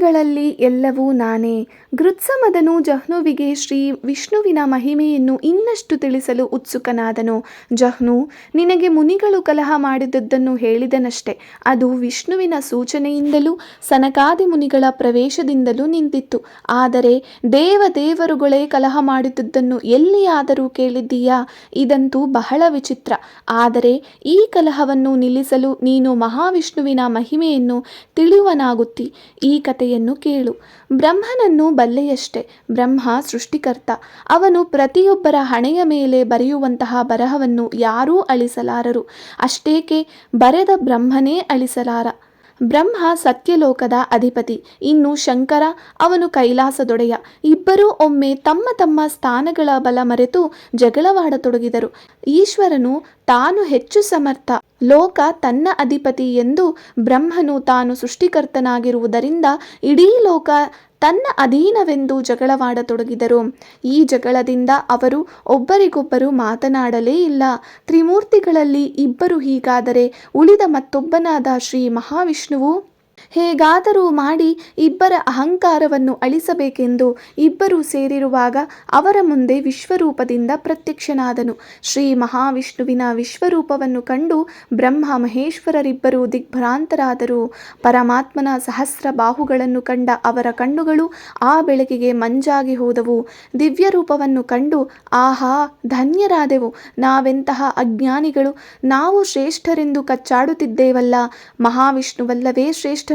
ತ್ರಿಮೂರ್ತಿಗಳಲ್ಲಿ ಎಲ್ಲವೂ ನಾನೇ. ಗೃತ್ಸಮದನು ಜಹ್ನುವಿಗೆ ಶ್ರೀ ವಿಷ್ಣುವಿನ ಮಹಿಮೆಯನ್ನು ಇನ್ನಷ್ಟು ತಿಳಿಸಲು ಉತ್ಸುಕನಾದನು. ಜಹ್ನು, ನಿನಗೆ ಮುನಿಗಳು ಕಲಹ ಮಾಡಿದುದನ್ನು ಹೇಳಿದನಷ್ಟೆ. ಅದು ವಿಷ್ಣುವಿನ ಸೂಚನೆಯಿಂದಲೂ ಸನಕಾದಿ ಮುನಿಗಳ ಪ್ರವೇಶದಿಂದಲೂ ನಿಂತಿತ್ತು. ಆದರೆ ದೇವರುಗಳೇ ಕಲಹ ಮಾಡಿದುದನ್ನು ಎಲ್ಲಿಯಾದರೂ ಕೇಳಿದ್ದೀಯಾ? ಇದಂತೂ ಬಹಳ ವಿಚಿತ್ರ. ಆದರೆ ಈ ಕಲಹವನ್ನು ನಿಲ್ಲಿಸಲು ನೀನು ಮಹಾವಿಷ್ಣುವಿನ ಮಹಿಮೆಯನ್ನು ತಿಳಿಯುವನಾಗುತ್ತಿ. ಈ ಕಥೆಯನ್ನು ಕೇಳು. ಬ್ರಹ್ಮನನ್ನು ಬಲ್ಲೆಯಷ್ಟೆ. ಬ್ರಹ್ಮ ಸೃಷ್ಟಿಕರ್ತ. ಅವನು ಪ್ರತಿಯೊಬ್ಬರ ಹಣೆಯ ಮೇಲೆ ಬರೆಯುವಂತಹ ಬರಹವನ್ನು ಯಾರೂ ಅಳಿಸಲಾರರು. ಅಷ್ಟೇಕೆ ಬರೆದ ಬ್ರಹ್ಮನೇ ಅಳಿಸಲಾರ. ಬ್ರಹ್ಮ ಸತ್ಯಲೋಕದ ಅಧಿಪತಿ. ಇನ್ನು ಶಂಕರ, ಅವನು ಕೈಲಾಸದೊಡೆಯ. ಇಬ್ಬರೂ ಒಮ್ಮೆ ತಮ್ಮ ತಮ್ಮ ಸ್ಥಾನಗಳ ಬಲ ಮರೆತು ಜಗಳವಾಡತೊಡಗಿದರು. ಈಶ್ವರನು ತಾನು ಹೆಚ್ಚು ಸಮರ್ಥ, ಲೋಕ ತನ್ನ ಅಧಿಪತಿ ಎಂದು, ಬ್ರಹ್ಮನು ತಾನು ಸೃಷ್ಟಿಕರ್ತನಾಗಿರುವುದರಿಂದ ಇಡೀ ಲೋಕ ತನ್ನ ಅಧೀನವೆಂದು ಜಗಳವಾಡತೊಡಗಿದರು. ಈ ಜಗಳದಿಂದ ಅವರು ಒಬ್ಬರಿಗೊಬ್ಬರು ಮಾತನಾಡಲೇ ಇಲ್ಲ. ತ್ರಿಮೂರ್ತಿಗಳಲ್ಲಿ ಇಬ್ಬರು ಹೀಗಾದರೆ ಉಳಿದ ಮತ್ತೊಬ್ಬನಾದ ಶ್ರೀ ಮಹಾವಿಷ್ಣುವು ಹೇಗಾದರೂ ಮಾಡಿ ಇಬ್ಬರ ಅಹಂಕಾರವನ್ನು ಅಳಿಸಬೇಕೆಂದು ಇಬ್ಬರು ಸೇರಿರುವಾಗ ಅವರ ಮುಂದೆ ವಿಶ್ವರೂಪದಿಂದ ಪ್ರತ್ಯಕ್ಷನಾದನು. ಶ್ರೀ ಮಹಾವಿಷ್ಣುವಿನ ವಿಶ್ವರೂಪವನ್ನು ಕಂಡು ಬ್ರಹ್ಮ ಮಹೇಶ್ವರರಿಬ್ಬರು ದಿಗ್ಭ್ರಾಂತರಾದರು. ಪರಮಾತ್ಮನ ಸಹಸ್ರ ಬಾಹುಗಳನ್ನು ಕಂಡ ಅವರ ಕಣ್ಣುಗಳು ಆ ಬೆಳಕಿಗೆ ಮಂಜಾಗಿ ಹೋದವು. ದಿವ್ಯ ರೂಪವನ್ನು ಕಂಡು ಆಹಾ, ಧನ್ಯರಾದೆವು, ನಾವೆಂತಹ ಅಜ್ಞಾನಿಗಳು, ನಾವು ಶ್ರೇಷ್ಠರೆಂದು ಕಚ್ಚಾಡುತ್ತಿದ್ದೇವಲ್ಲ. ಮಹಾವಿಷ್ಣುವಲ್ಲವೇ ಶ್ರೇಷ್ಠ.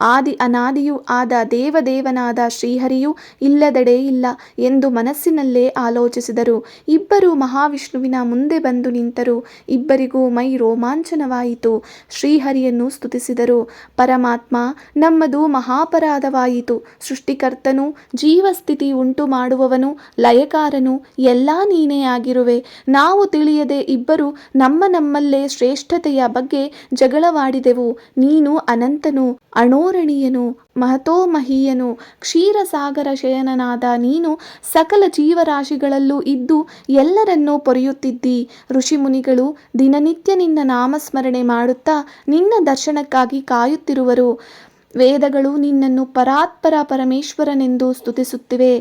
ಆದಿ ಅನಾದಿಯೂ ಆದ ದೇವದೇವನಾದ ಶ್ರೀಹರಿಯೂ ಇಲ್ಲದೆಡೆ ಇಲ್ಲ ಎಂದು ಮನಸ್ಸಿನಲ್ಲೇ ಆಲೋಚಿಸಿದರು. ಇಬ್ಬರು ಮಹಾವಿಷ್ಣುವಿನ ಮುಂದೆ ಬಂದು ನಿಂತರು. ಇಬ್ಬರಿಗೂ ಮೈ ರೋಮಾಂಚನವಾಯಿತು. ಶ್ರೀಹರಿಯನ್ನು ಸ್ತುತಿಸಿದರು. ಪರಮಾತ್ಮ, ನಮ್ಮದು ಮಹಾಪರಾಧವಾಯಿತು. ಸೃಷ್ಟಿಕರ್ತನು, ಜೀವಸ್ಥಿತಿ ಉಂಟು ಮಾಡುವವನು, ಲಯಕಾರನು ಎಲ್ಲ ನೀನೇ ಆಗಿರುವೆ. ನಾವು ತಿಳಿಯದೆ ಇಬ್ಬರು ನಮ್ಮಲ್ಲೇ ಶ್ರೇಷ್ಠತೆಯ ಬಗ್ಗೆ ಜಗಳವಾಡಿದೆವು. ನೀನು ಅನಂತನು, ಅಣೋರಣೀಯನು, ಮಹತೋಮಹೀಯನು, ಕ್ಷೀರಸಾಗರ ಶಯನನಾದ ನೀನು ಸಕಲ ಜೀವರಾಶಿಗಳಲ್ಲೂ ಇದ್ದು ಎಲ್ಲರನ್ನೂ ಪೊರೆಯುತ್ತಿದ್ದಿ. ಋಷಿಮುನಿಗಳು ದಿನನಿತ್ಯ ನಿನ್ನ ನಾಮಸ್ಮರಣೆ ಮಾಡುತ್ತಾ ನಿನ್ನ ದರ್ಶನಕ್ಕಾಗಿ ಕಾಯುತ್ತಿರುವರು. ವೇದಗಳು ನಿನ್ನನ್ನು ಪರಾತ್ಪರ ಪರಮೇಶ್ವರನೆಂದು ಸ್ತುತಿಸುತ್ತಿವೆ.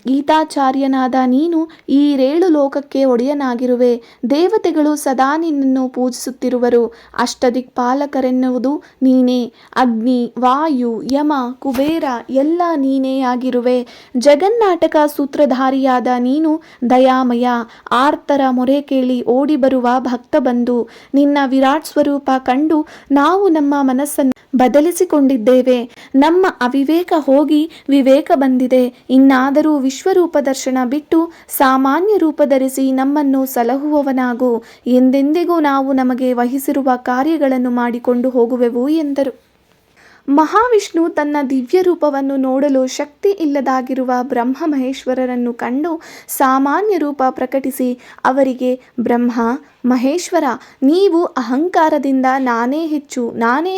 ಗೀತಾಚಾರ್ಯನಾದ ನೀನು ಈ 7 ಲೋಕಕ್ಕೆ ಒಡೆಯನಾಗಿರುವೆ. ದೇವತೆಗಳು ಸದಾ ನಿನ್ನನ್ನು ಪೂಜಿಸುತ್ತಿರುವರು. ಅಷ್ಟದಿಕ್ಪಾಲಕರೆನ್ನುವುದು ನೀನೇ. ಅಗ್ನಿ, ವಾಯು, ಯಮ, ಕುಬೇರ ಎಲ್ಲ ನೀನೇ ಆಗಿರುವೆ. ಜಗನ್ನಾಟಕ ಸೂತ್ರಧಾರಿಯಾದ ನೀನು ದಯಾಮಯ. ಆರ್ತರ ಮೊರೆ ಕೇಳಿ ಓಡಿ ಬರುವ ಭಕ್ತ ಬಂಧು. ನಿನ್ನ ವಿರಾಟ್ ಸ್ವರೂಪ ಕಂಡು ನಾವು ನಮ್ಮ ಮನಸ್ಸನ್ನು ಬದಲಿಸಿಕೊಂಡಿದ್ದೇವೆ. ನಮ್ಮ ಅವಿವೇಕ ಹೋಗಿ ವಿವೇಕ ಬಂದಿದೆ. ಇನ್ನಾದರೂ ವಿಶ್ವರೂಪ ದರ್ಶನ ಬಿಟ್ಟು ಸಾಮಾನ್ಯ ರೂಪ ಧರಿಸಿ ನಮ್ಮನ್ನು ಸಲಹುವವನಾಗು. ಎಂದೆಂದಿಗೂ ನಾವು ನಮಗೆ ವಹಿಸಿರುವ ಕಾರ್ಯಗಳನ್ನು ಮಾಡಿಕೊಂಡು ಹೋಗುವೆವು ಎಂದರು. ಮಹಾವಿಷ್ಣು ತನ್ನ ದಿವ್ಯ ರೂಪವನ್ನು ನೋಡಲು ಶಕ್ತಿ ಇಲ್ಲದಾಗಿರುವ ಬ್ರಹ್ಮ ಮಹೇಶ್ವರರನ್ನು ಕಂಡು ಸಾಮಾನ್ಯ ರೂಪ ಪ್ರಕಟಿಸಿ ಅವರಿಗೆ, ಬ್ರಹ್ಮ ಮಹೇಶ್ವರ, ನೀವು ಅಹಂಕಾರದಿಂದ ನಾನೇ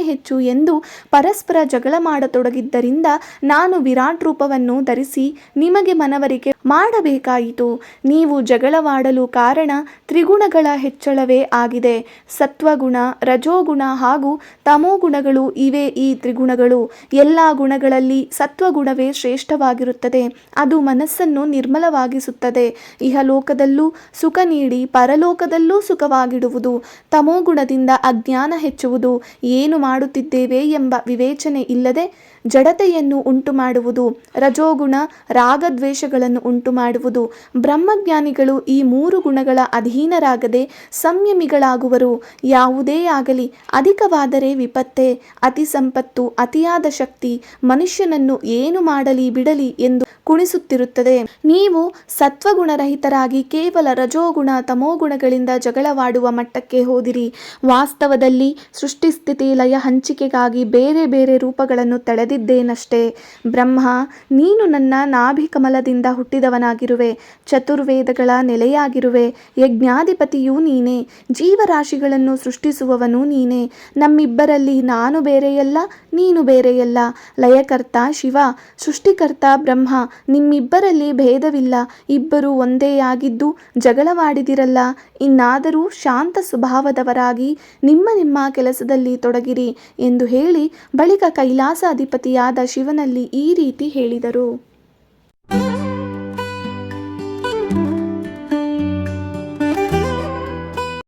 ಹೆಚ್ಚು ಎಂದು ಪರಸ್ಪರ ಜಗಳ ಮಾಡತೊಡಗಿದ್ದರಿಂದ ನಾನು ವಿರಾಟ್ ರೂಪವನ್ನು ಧರಿಸಿ ನಿಮಗೆ ಮನವರಿಕೆ ಮಾಡಬೇಕಾಯಿತು. ನೀವು ಜಗಳವಾಡಲು ಕಾರಣ ತ್ರಿಗುಣಗಳ ಹೆಚ್ಚಳವೇ ಆಗಿದೆ. ಸತ್ವಗುಣ, ರಜೋಗುಣ ಹಾಗೂ ತಮೋಗುಣಗಳು ಇವೆ. ಈ ತ್ರಿಗುಣಗಳು ಎಲ್ಲ ಗುಣಗಳಲ್ಲಿ ಸತ್ವಗುಣವೇ ಶ್ರೇಷ್ಠವಾಗಿರುತ್ತದೆ. ಅದು ಮನಸ್ಸನ್ನು ನಿರ್ಮಲವಾಗಿಸುತ್ತದೆ. ಇಹಲೋಕದಲ್ಲೂ ಸುಖ ನೀಡಿ ಪರಲೋಕದಲ್ಲೂ ಸುಖವಾಗಿಡುವುದು. ತಮೋಗುಣದಿಂದ ಅಜ್ಞಾನ ಹೆಚ್ಚುವುದು. ಏನು ಮಾಡುತ್ತಿದ್ದೇವೆ ಎಂಬ ವಿವೇಚನೆ ಇಲ್ಲದೆ ಜಡತೆಯನ್ನು ಉಂಟು ಮಾಡುವುದು. ರಜೋಗುಣ ರಾಗದ್ವೇಷಗಳನ್ನು ಉಂಟು ಮಾಡುವುದು. ಬ್ರಹ್ಮಜ್ಞಾನಿಗಳು ಈ 3 ಗುಣಗಳ ಅಧೀನರಾಗದೆ ಸಂಯಮಿಗಳಾಗುವರು. ಯಾವುದೇ ಆಗಲಿ ಅಧಿಕವಾದರೆ ವಿಪತ್ತೇ. ಅತಿ ಸಂಪತ್ತು, ಅತಿಯಾದ ಶಕ್ತಿ ಮನುಷ್ಯನನ್ನು ಏನು ಮಾಡಲಿ ಬಿಡಲಿ ಎಂದು ಕುಣಿಸುತ್ತಿರುತ್ತದೆ. ನೀವು ಸತ್ವಗುಣರಹಿತರಾಗಿ ಕೇವಲ ರಜೋಗುಣ ತಮೋಗುಣಗಳಿಂದ ಜಗಳವಾಡುವ ಮಟ್ಟಕ್ಕೆ ಹೋದಿರಿ. ವಾಸ್ತವದಲ್ಲಿ ಸೃಷ್ಟಿಸ್ಥಿತಿ ಲಯ ಹಂಚಿಕೆಗಾಗಿ ಬೇರೆ ಬೇರೆ ರೂಪಗಳನ್ನು ತಳೆದಿದ್ದೇನಷ್ಟೇ. ಬ್ರಹ್ಮ, ನೀನು ನನ್ನ ನಾಭಿಕಮಲದಿಂದ ಹುಟ್ಟಿದವನಾಗಿರುವೆ. ಚತುರ್ವೇದಗಳ ನೆಲೆಯಾಗಿರುವೆ. ಯಜ್ಞಾಧಿಪತಿಯೂ ನೀನೇ. ಜೀವರಾಶಿಗಳನ್ನು ಸೃಷ್ಟಿಸುವವನು ನೀನೇ. ನಮ್ಮಿಬ್ಬರಲ್ಲಿ ನಾನು ಬೇರೆಯಲ್ಲ, ನೀನು ಬೇರೆಯಲ್ಲ. ಲಯಕರ್ತ ಶಿವ, ಸೃಷ್ಟಿಕರ್ತ ಬ್ರಹ್ಮ, ನಿಮ್ಮಿಬ್ಬರಲ್ಲಿ ಭೇದವಿಲ್ಲ. ಇಬ್ಬರು ಒಂದೇ ಆಗಿದ್ದು ಜಗಳವಾಡಿದಿರಲ್ಲ. ಇನ್ನಾದರೂ ಶಾಂತ ಸ್ವಭಾವದವರಾಗಿ ನಿಮ್ಮ ನಿಮ್ಮ ಕೆಲಸದಲ್ಲಿ ತೊಡಗಿರಿ ಎಂದು ಹೇಳಿ ಬಳಿಕ ಕೈಲಾಸ ಅಧಿಪತಿಯಾದ ಶಿವನಲ್ಲಿ ಈ ರೀತಿ ಹೇಳಿದರು.